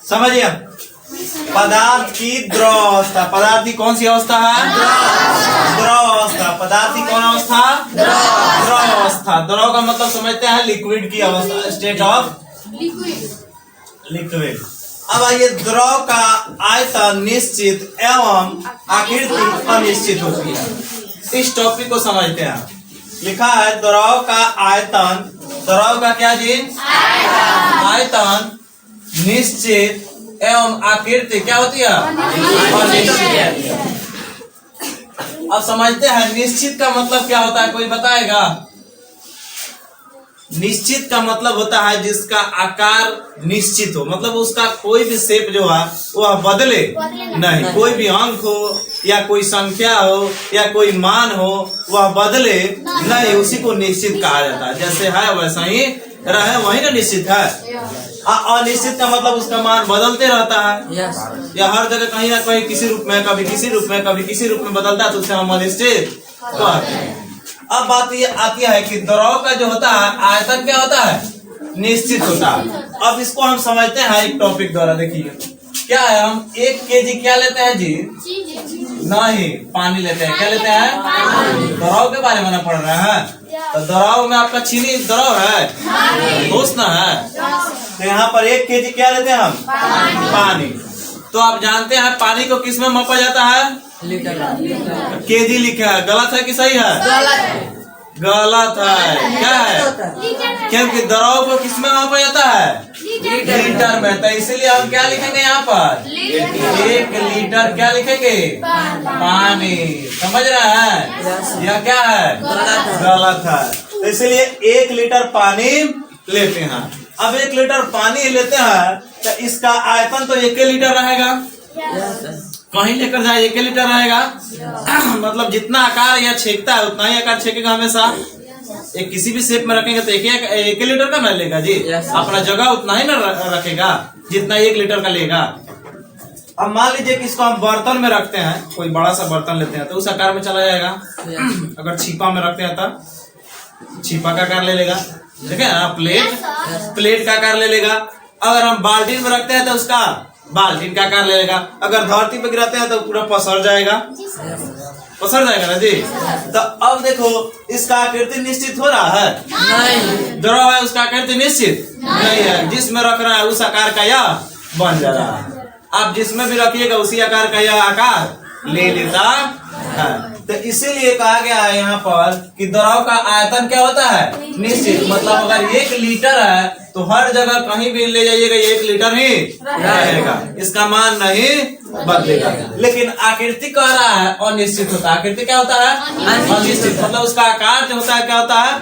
समझिए, पदार्थ की द्रव अवस्था, पदार्थ की कौन सी अवस्था है? द्रव अवस्था। पदार्थ की कौन अवस्था? द्रव अवस्था। द्रव का मतलब समझते हैं लिक्विड की अवस्था, स्टेट ऑफ लिक्विड। अब आइए, द्रव का आयतन निश्चित एवं आकृति अनिश्चित होती है। इस टॉपिक को समझते हैं। लिखा है द्रव का आयतन, द्रव का क्या जी? आयतन निश्चित एवं आकृति क्या होती है? अनिश्चित। अब समझते हैं निश्चित का मतलब क्या होता है, कोई बताएगा? निश्चित का मतलब होता है जिसका आकार निश्चित हो, मतलब उसका कोई भी शेप जो है वह बदले नहीं। कोई भी अंक हो या कोई संख्या हो या कोई मान हो, वह बदले नहीं, उसी को निश्चित कहा जाता है। जैसे है वैसा ही रहे, वही ना निश्चित है। अनिश्चित का मतलब उसका मान बदलते रहता है या हर जगह कहीं ना कहीं किसी रूप में, कभी किसी रूप में, कभी किसी रूप में बदलता है, तो उसे हम अनिश्चित कहते हैं। अब बात ये आती है कि द्रव का जो होता है आयतन क्या होता है? निश्चित होता है। अब इसको हम समझते हैं एक टॉपिक द्वारा। देखिए क्या है, हम 1 केजी क्या लेते हैं जी? नहीं, पानी लेते हैं। क्या लेते हैं? द्रव के बारे में ना पढ़ रहे हैं? तो द्रव में आपका चीनी द्रव है, दोस्त ना है। तो यहाँ पर 1 केजी क्या लेते हैं हम? पानी। तो आप जानते हैं पानी को किस में मापा जाता है? लीटर। केजी लिखा है, गलत है कि सही है? गलत है। क्या है? क्योंकि द्रव को किस में मापा जाता है? लीटर में। तो इसीलिए हम क्या लिखेंगे यहाँ पर? 1 लीटर क्या लिखेंगे? पानी। समझ रहे हैं? यह क्या है? गलत है। तो इसलिए 1 लीटर पानी लेते हैं। अब 1 लीटर पानी लेते हैं तो इसका आयतन तो 1 लीटर रहेगा। कहीं लेकर जाए 1 लीटर रहेगा। मतलब जितना आकार यह छेकता है उतना ही आकार छेकेगा हमेशा। एक किसी भी शेप में रखेंगे तो 1 लीटर का ना लेगा जी, अपना जगह उतना ही ना रखेगा जितना 1 लीटर का लेगा। अब मान लीजिए कि इसको हम बर्तन में रखते हैं, कोई बड़ा सा बर्तन लेते हैं तो उस आकार में चला जाएगा। अगर छिपा में रखते हैं तो छिपा का आकार ले लेगा। ठीक है ना? प्लेट का आकार ले लेगा। अगर हम बाल्टीन में रखते हैं तो उसका बाल्टीन का आकार ले लेगा। अगर धरती पे गिराते हैं तो पूरा पसर जाएगा ना जी। तो अब देखो इसका आकृति निश्चित हो रहा है? नहीं। द्रव है, उसका आकृति निश्चित नहीं है। जिसमें रख रहा है उस आकार का यह बन जा रहा है। आप जिसमें भी रखिएगा उसी आकार का यह आकार ले लेता है। तो इसीलिए कहा गया है यहाँ पर कि द्रव का आयतन क्या होता है? निश्चित। मतलब अगर 1 लीटर है तो हर जगह कहीं भी ले जाइएगा 1 लीटर ही रहेगा, इसका मान नहीं बदलेगा। लेकिन आकृति कह रहा है अनिश्चित होता है। आकृति क्या होता है? अनिश्चित। मतलब उसका आकार जो होता है क्या होता है?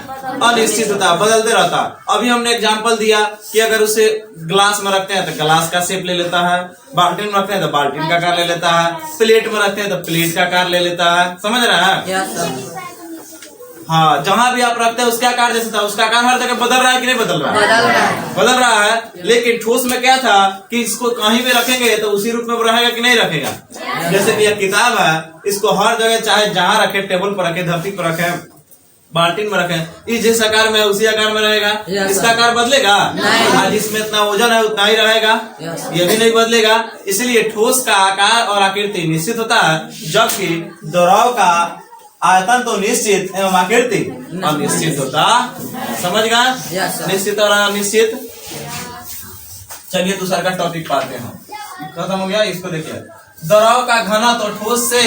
अनिश्चित होता है, बदलते रहता है। अभी हमने एग्जाम्पल दिया कि अगर उसे ग्लास में रखते हैं तो ग्लास का शेप ले लेता है, बाल्टीन में रखते हैं तो बाल्टीन का आकार ले लेता है, प्लेट में रखते हैं तो प्लेट का आकार ले लेता है। समझ रहे हैं? हाँ, जहाँ भी आप रखते हैं उसका आकार जैसे था, उसका आकार हर जगह बदल रहा है कि नहीं बदल रहा है? बदल रहा है। लेकिन ठोस में क्या था कि इसको कहीं भी रखेंगे तो उसी रूप में रहेगा कि नहीं रखेगा? जैसे कि यह किताब है, इसको हर जगह चाहे जहाँ रखे, टेबल पर रखे, धरती पर रखे, बाल्टीन में रखे, इस जिस आकार में उसी आकार में रहेगा। इसका आकार बदलेगा? आज जिसमें इतना वजन है उतना ही रहेगा, यह भी नहीं बदलेगा। इसलिए ठोस का आकार और आकृति निश्चित होता है, जबकि द्रव का आयतन तो निश्चित एवं आकृति अनिश्चित होता। समझ गए? निश्चित और अनिश्चित। चलिए दूसरा का टॉपिक पाते हैं। खत्म हो गया। इसको देखिए, द्रव का घनत्व तो ठोस से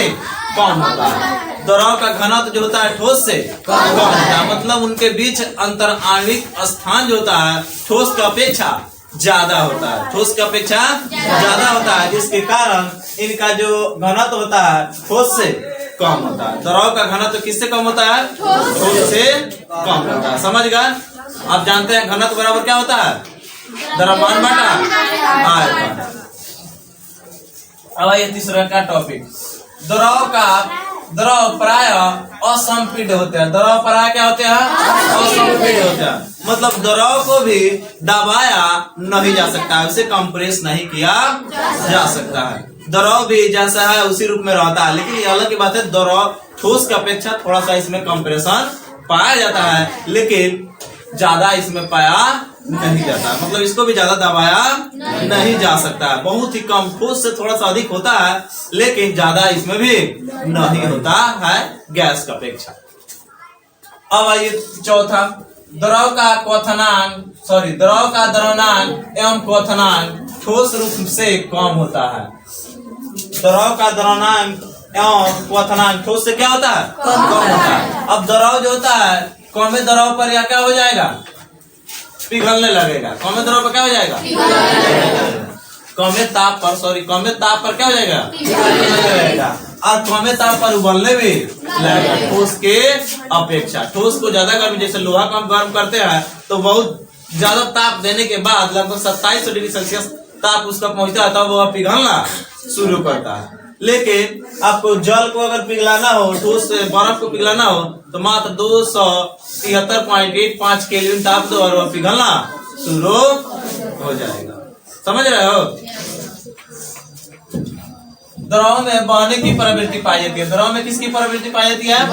कम होता है। द्रव का घनत्व जो होता है ठोस से कम होता है। मतलब उनके बीच अंतर आणविक स्थान जो होता है ठोस की अपेक्षा ज्यादा होता है। ठोस की अपेक्षा ज्यादा होता है, जिसके कारण इनका जो घनत्व होता है ठोस से कम होता है। द्रव का घनत्व किससे कम होता है? ठोस से कम होता है। समझ गए? आप जानते हैं घनत्व बराबर क्या होता है? द्रव्यमान बटा आयतन। अब आइए तीसरा का टॉपिक। द्रव प्राय असंपीड्य होते हैं। द्रव प्राय क्या होते हैं? असंपीड्य होते हैं। मतलब द्रव को भी दबाया नहीं जा सकता है, उसे कंप्रेस नहीं किया जा सकता है। द्रव भी जैसा है उसी रूप में रहता है। लेकिन ये अलग की बात है, द्रव ठोस की अपेक्षा थोड़ा सा इसमें कंप्रेशन पाया जाता है। लेकिन ज्यादा इसमें पाया नहीं जाता, मतलब इसको भी ज्यादा दबाया नहीं जा सकता है। बहुत ही कम, ठोस से थोड़ा सा अधिक होता है, लेकिन ज्यादा इसमें भी नहीं होता है गैस की अपेक्षा। अब आइए चौथा, द्रव का द्रवणांक एवं क्वथनांक ठोस रूप से कम होता है। द्रव का द्रवणांक एवं क्वथनांक ठोस से क्या होता है? कम होता है। अब द्रव जो होता है कौमे द्रव पर या क्या हो जाएगा? पिघलने लगेगा। कौमे द्रव पर क्या हो जाएगा? कौमे ताप पर क्या हो जाएगा? पिघलने लगेगा। और कौमे ताप पर उबलने भी लगेगा ठोस के अपेक्षा। ठोस को ज्यादा गर्म, जैसे लोहा को हम गर्म करते हैं तो बहुत ज्यादा ताप देने के बाद लगभग 2700 डिग्री सेल्सियस ताप उसका पहुंचता है, तब वह पिघलना शुरू करता है। लेकिन आपको जल को अगर पिघलाना हो, ठोस बर्फ को पिघलाना हो, तो मात्र 273.85 केल्विन ताप दो और वह पिघलना शुरू हो जाएगा। समझ रहे हो? द्रव में बहने की प्रवृत्ति पाई जाती है। द्रव में किसकी प्रवृत्ति पाई जाती है?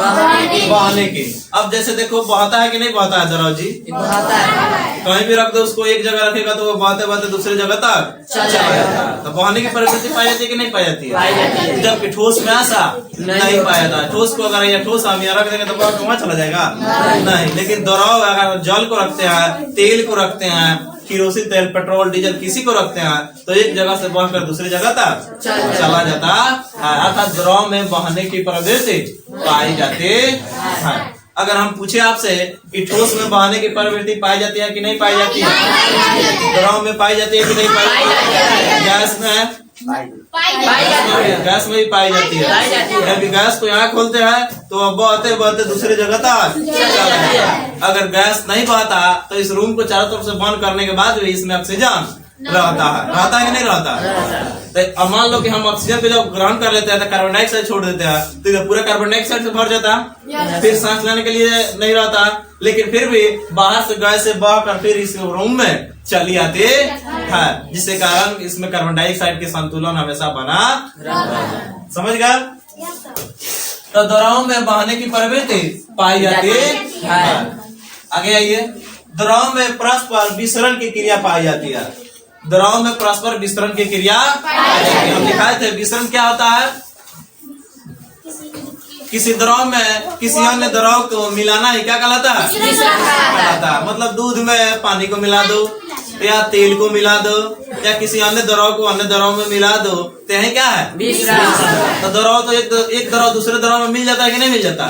बहने की। अब जैसे देखो, बहता है कि नहीं बहता है द्रव जी? बहता है। कहीं भी रख दो उसको, एक जगह रखेगा तो वो बहते बहते दूसरी जगह तक चला जाता है। तो बहने की प्रवृत्ति पाई जाती है कि नहीं पाई जाती है? जबकि ठोस में ऐसा नहीं पाया जाता है। ठोस को अगर ये ठोस हम यहाँ रख देंगे तो वहाँ चला जाएगा? नहीं। लेकिन द्रव अगर जल को रखते हैं, तेल को रखते हैं, किरोसिन तेल, पेट्रोल, डीजल किसी को रखते हैं, तो एक जगह से बहकर दूसरी जगह तक चला जाता है। अर्थात द्रव में बहने की प्रवृत्ति पाई जाती है। अगर हम पूछे आपसे कि ठोस में बहने की प्रवृत्ति पाई जाती है कि नहीं पाई जाती है? द्रव में पाई जाती है कि नहीं पाई जाती है? गैस में गैस में भी पाई जाती है। जब गैस को यहाँ खोलते हैं तो अब बहते बहते दूसरी जगह तक चला जाता है। अगर गैस नहीं बहता तो इस रूम को चारों तरफ से बंद करने के बाद भी इसमें ऑक्सीजन रहता है कि नहीं रहता है? तो मान लो कि हम ऑक्सीजन को जब ग्रहण कर लेते हैं तो कार्बन डाइऑक्साइड छोड़ देते हैं, तो पूरा कार्बन डाइऑक्साइड से भर जाता है, फिर सांस लेने के लिए नहीं रहता। लेकिन फिर भी बाहर से गैस से बहकर फिर इस रूम में चली आती है, जिसके कारण इसमें कार्बन डाइऑक्साइड के संतुलन हमेशा बना रहता है। समझ गया? तो द्रव में बहने की प्रवृत्ति पाई जाती है। आगे आइए, द्रव में परस्पर विसरण की क्रिया पाई जाती है। द्रव में परस्पर विसरण की क्रिया पाई जाती है। हम दिखाए थे विसरण क्या होता है? किसी द्रव में किसी अन्य द्रव को मिलाना ही क्या कहलाता है? कहलाता है। मतलब दूध में पानी को मिला दो या तेल को मिला दो या किसी अन्य द्रव को अन्य द्रव में मिला दो, तो यही क्या है? तो द्रव तो एक द्रव दूसरे द्रव में मिल जाता है कि नहीं मिल जाता?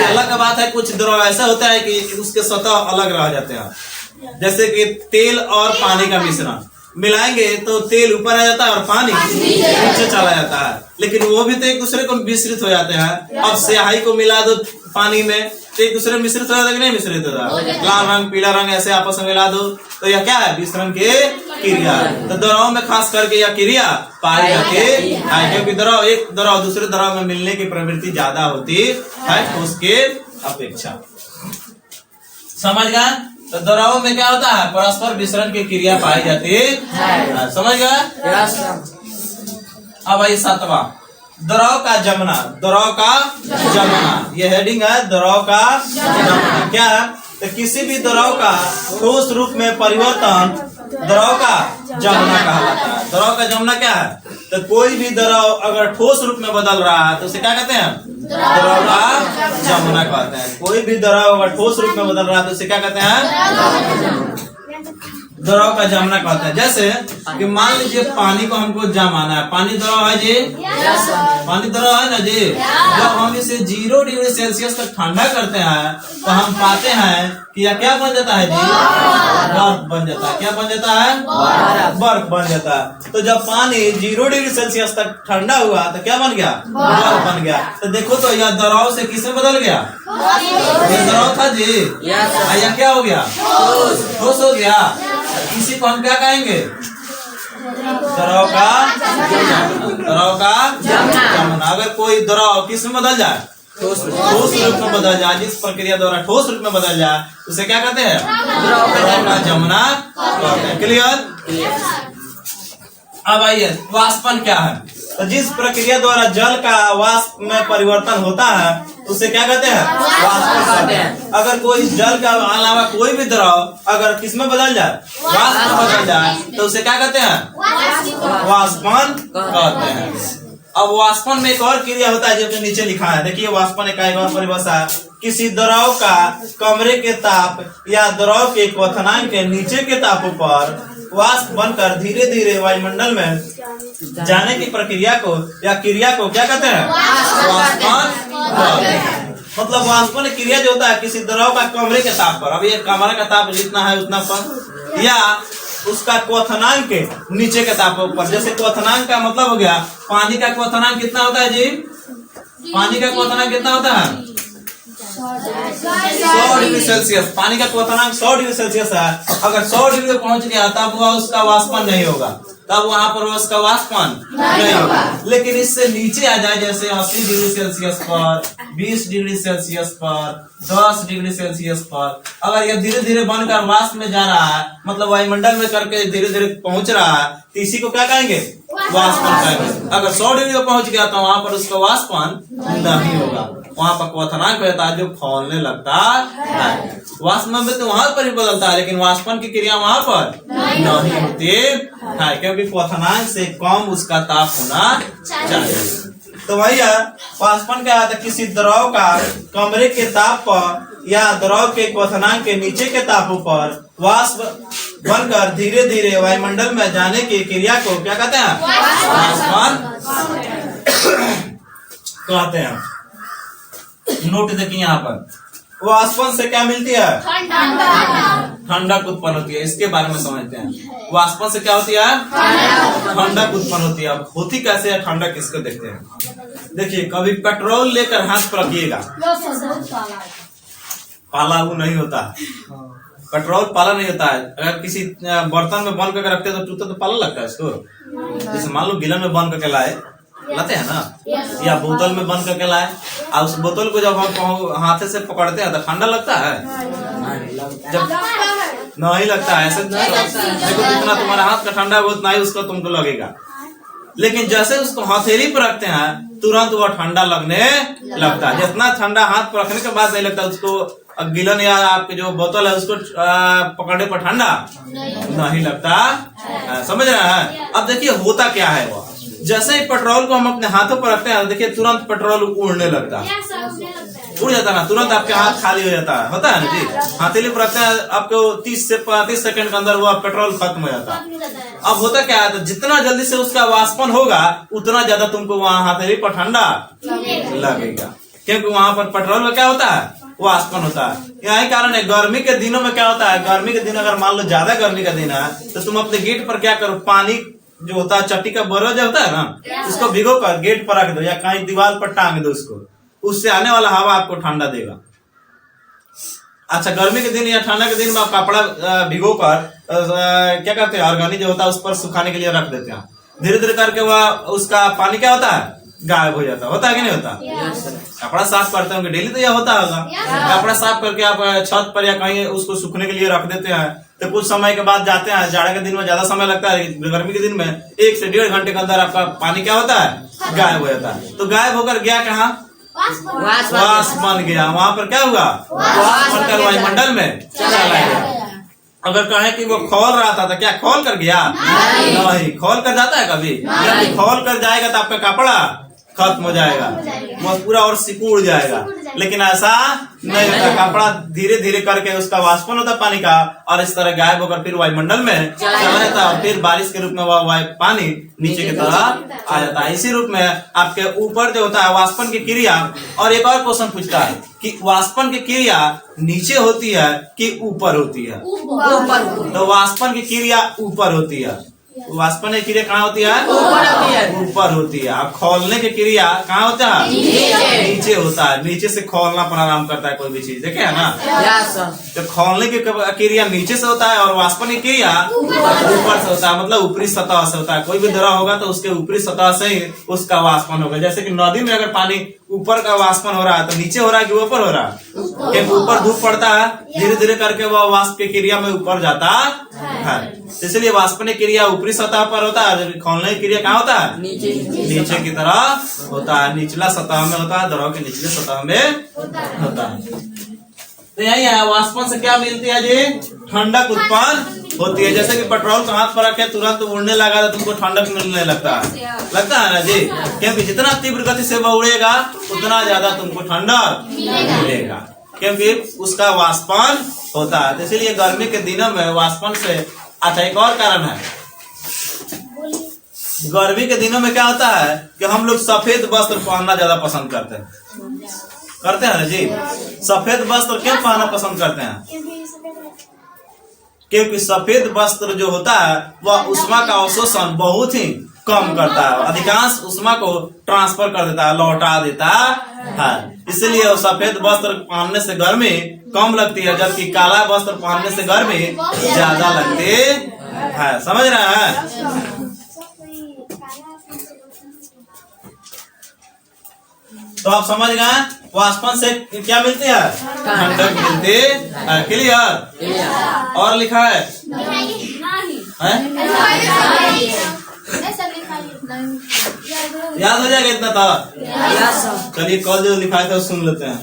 अलग बात है, कुछ द्रव ऐसा होता है कि उसके सतह अलग रह जाते हैं। जैसे कि तेल और पानी का मिश्रण मिलाएंगे तो तेल ऊपर आ जाता है और पानी नीचे चला जाता है, लेकिन वो भी तो एक दूसरे को मिश्रित हो जाते हैं। अब स्याही को मिला दो पानी में तो एक दूसरे में मिश्रित हो जाता है कि नहीं मिश्रित होता? लाल रंग पीला रंग ऐसे आपस में मिला दो तो यह क्या है? विसरण की क्रिया। तो द्रव में खास करके यह क्रिया पाई जाती है, क्योंकि द्रव एक द्रव दूसरे द्रव में मिलने की प्रवृत्ति ज्यादा होती है ठोस के अपेक्षा। समझ गए? तो द्रव में क्या होता है? परस्पर विसरण की क्रिया पाई जाती है। समझ गए? अब आई सातवां, द्रव का जमना। द्रव का जमना, ये हेडिंग है, द्रव का जमना क्या है? तो किसी भी द्रव का ठोस रूप में परिवर्तन द्रव का जमना कहलाता है। द्रव का जमना क्या है? तो कोई भी द्रव अगर ठोस रूप में बदल रहा है तो उसे क्या कहते हैं? द्रव का जमना कहते हैं। कोई भी द्रव अगर ठोस रूप में बदल रहा है तो उसे क्या कहते हैं? द्रव का जमना कहते हैं। जैसे कि मान लीजिए पानी को हमको जमाना है। पानी द्रव है जी? पानी द्रव है ना जी? जब हम इसे 0 डिग्री सेल्सियस तक ठंडा करते हैं तो हम पाते हैं कि यह क्या बन जाता है जी? बर्फ बन जाता है। क्या बन जाता है? बर्फ बन जाता है। तो जब पानी 0 डिग्री सेल्सियस तक ठंडा हुआ तो क्या बन गया? बर्फ बन गया। तो देखो तो यह द्रव से किसमें बदल गया? ये द्रव था जी, यह क्या हो गया? ठोस हो गया। इसी को हम क्या कहेंगे? द्रव का जमना। अगर कोई द्रव किस में बदल जाए? ठोस रूप में बदल जाए, जिस प्रक्रिया द्वारा ठोस रूप में बदल जाए उसे क्या कहते हैं? द्रव का जमना कहते हैं। क्लियर? अब आइए, वाष्पन क्या है? तो जिस प्रक्रिया द्वारा जल का वाष्प में परिवर्तन होता है उसे क्या कहते हैं? वाष्पन कहते हैं। अगर कोई जल का अलावा कोई भी द्रव अगर किसमें बदल जाए, वाष्प में बदल जाए, तो उसे क्या कहते हैं? वाष्पन कहते हैं। अब वाष्पन में एक और क्रिया होता है जो कि नीचे लिखा है, देखिए वाष्पन एक और परिभाषा, किसी द्रव का कमरे के ताप या द्रव के क्वथनांक के नीचे के तापों पर वाष्प बनकर धीरे धीरे वायुमंडल में जाने की प्रक्रिया को या क्रिया को क्या कहते हैं? वाष्पन कहते हैं। मतलब वाष्पन क्रिया जो होता है किसी द्रव का कमरे के ताप पर, अब ये कमरे का ताप जितना है उतना पर, या उसका क्वथनांक के नीचे के तापों पर। जैसे क्वथनांक का मतलब हो गया पानी का क्वथनांक कितना होता है जी? पानी का क्वथनांक कितना होता है? 100 डिग्री सेल्सियस। पानी का क्वथनांक 100 डिग्री सेल्सियस है। अगर 100 डिग्री पहुंच गया तब वह उसका वाष्पन नहीं होगा, तब वहां पर उसका वाष्पन नहीं होगा। लेकिन इससे नीचे आ जाए जैसे 80 डिग्री सेल्सियस पर, 20 डिग्री सेल्सियस पर, 10 डिग्री सेल्सियस पर, अगर यह धीरे धीरे बनकर वाष्प में जा रहा है, मतलब वायुमंडल में करके धीरे धीरे पहुंच रहा है, तो इसी को क्या कहेंगे? वाष्पन कहेंगे। अगर 100 डिग्री पर पहुंच गया तो वहां पर उसका वाष्पन नहीं होगा, वहां पर क्वथनांक रहता है जो खौलने लगता है। वाष्पन में तो वहां पर ही बदलता है, लेकिन वाष्पन की क्रिया वहां पर नहीं होती है, क्योंकि क्वथनांक से कम उसका ताप होना चाहिए। तो भैया वाष्पन क्या है? किसी द्रव का कमरे के ताप पर या द्रव के क्वथनांक के नीचे के तापों पर वाष्प बनकर धीरे धीरे वायुमंडल में जाने की क्रिया को क्या कहते हैं? वाष्पन कहते हैं। नोट देखिए यहाँ पर, वाष्पन से क्या मिलती है? ठंडक उत्पन्न होती है। इसके बारे में समझते हैं। वाष्पन से क्या होती है? ठंडक उत्पन्न होती है। अब होती कैसे है ठंडक, इसको देखते हैं। देखिए कभी पेट्रोल लेकर हाथ पर रखिएगा, पाला वो नहीं होता है। पेट्रोल पाला नहीं होता है। अगर किसी बर्तन में बंद करके रखते हैं तो टूटता तो पाला लगता है इसको। जैसे मान लो गिलन में बंद करके लाते हैं ना, या बोतल में बंद करके लाए, और उस बोतल को जब हम हाथे से पकड़ते हैं तो ठंडा लगता है? जब नहीं लगता है। ऐसे देखो जितना तुम्हारा हाथ का ठंडा है उतना ही उसका तुमको लगेगा। लेकिन जैसे उसको हथेली पर रखते हैं तुरंत वह ठंडा लगने लगता है। जितना ठंडा हाथ पर रखने के बाद नहीं लगता, उसको गिलन या आपके जो बोतल है उसको पकड़ने पर ठंडा नहीं लगता। समझ रहे हैं? अब देखिए होता क्या है, वो जैसे ही पेट्रोल को हम अपने हाथों पर रखते हैं देखिए तुरंत पेट्रोल उड़ने लगता है, उड़ जाता है ना, तुरंत आपके हाथ खाली हो जाता है, होता है ना जी। हथेली पर रखते हैं आपको 30 से 35 सेकंड के अंदर वो पेट्रोल खत्म हो जाता है। अब होता क्या है, तो जितना जल्दी से उसका वाष्पन होगा उतना ज्यादा तुमको वहाँ हथेली पर ठंडा लगेगा, क्योंकि वहाँ पर पेट्रोल में क्या होता है? वाष्पन होता है। यही कारण है गर्मी के दिनों में क्या होता है, गर्मी के दिन अगर मान लो ज्यादा गर्मी का दिन है तो तुम अपने गेट पर क्या करो, पानी जो होता है चट्टी का बर्रा जो होता है ना, उसको भिगो कर गेट पर रख दो या कहीं दीवार पर टांग दो उसको, उससे आने वाला हवा आपको ठंडा देगा। अच्छा गर्मी के दिन या ठंडा के दिन में आप कपड़ा भिगो कर क्या करते हैं, ऑर्गेनिक जो होता है उस पर सुखाने के लिए रख देते हैं। धीरे धीरे करके वह उसका पानी क्या होता है, गायब हो जाता है। होता है कि नहीं होता? कपड़ा साफ करते होंगे डेली, तो यह होता होगा। कपड़ा साफ करके आप छत पर या कहीं उसको सूखने के लिए रख देते हैं, तो कुछ समय के बाद जाते हैं। जाड़े के दिन में ज्यादा समय लगता है, गर्मी के दिन में 1 से 1.5 घंटे के अंदर आपका पानी क्या होता है, गायब हो जाता है। तो गायब होकर गया कहाँ, वाष्प बन गया। वहां पर क्या हुआ, वाष्प बनकर वायुमंडल में चला गया। अगर कहें कि वो खोल रहा था तो क्या खोल कर गया? नहीं। खोल कर जाता है कभी? नहीं। खोल कर जाएगा तो आपका कपड़ा खत्म हो जाएगा, वो पूरा और सिकुड़ जाएगा। लेकिन ऐसा नहीं होता, कपड़ा धीरे धीरे करके उसका वाष्पन होता पानी का और इस तरह गायब होकर फिर वायुमंडल में चला जाता है। फिर बारिश के रूप में वह पानी नीचे की तरह आ जाता है। इसी रूप में आपके ऊपर जो होता है वाष्पन की क्रिया। और एक और क्वेश्चन पूछता है कि वाष्पन की क्रिया नीचे होती है कि ऊपर होती है? ऊपर। तो वाष्पन की क्रिया ऊपर होती है। वाष्पन की क्रिया कहाँ होती है? ऊपर होती है। ऊपर होती है। अब खोलने की क्रिया कहाँ होता है? नीचे होता है। नीचे से खोलना प्रारंभ करता है कोई भी चीज, देखे है ना। तो खोलने की क्रिया नीचे से होता है और वाष्पन की क्रिया ऊपर से होता है, मतलब ऊपरी सतह से होता है। कोई भी द्रव होगा तो उसके ऊपरी सतह से ही उसका वाष्पन होगा। जैसे कि नदी में अगर पानी ऊपर का वाष्पन हो रहा है तो नीचे हो रहा है कि ऊपर हो रहा है? क्योंकि ऊपर धूप पड़ता है, धीरे धीरे करके वह वाष्प की क्रिया में ऊपर जाता है। इसलिए वाष्पनीय क्रिया ऊपरी सतह पर होता है, खौलने की क्रिया कहाँ होता है? नीचे की तरफ होता है, निचला सतह में होता है, द्रव के निचले सतह में होता है। तो यही है, वाष्पन से क्या मिलती है जी? ठंडक उत्पन्न होती है। जैसे कि पेट्रोल को हाथ पर रखे तुरंत उड़ने लगा तो तुमको ठंडक मिलने लगता है ना जी? क्योंकि जितना तीव्र गति से वह उड़ेगा उतना ज्यादा तुमको ठंडक मिलेगा, क्योंकि उसका वाष्पन होता है। तो इसलिए गर्मी के दिनों में वाष्पन से। अच्छा, एक और कारण है, गर्मी के दिनों में क्या होता है कि हम लोग सफेद वस्त्र पहनना ज्यादा पसंद करते हैं ना जी? सफेद वस्त्र क्यों पहनना पसंद करते हैं? क्योंकि सफेद वस्त्र जो होता है वह उष्मा का अवशोषण बहुत ही कम करता है, अधिकांश उष्मा को ट्रांसफर कर देता है, लौटा देता है। इसलिए सफेद वस्त्र पहनने से गर्मी कम लगती है, जबकि काला वस्त्र पहनने से गर्मी ज्यादा लगती है। समझ रहे हैं? तो आप समझ गए, वाष्पन से क्या मिलती है? ठंडक मिलती है। क्लियर? और लिखा है? याद हो जाएगा इतना था? चलिए कल जो लिखा था सुन लेते हैं।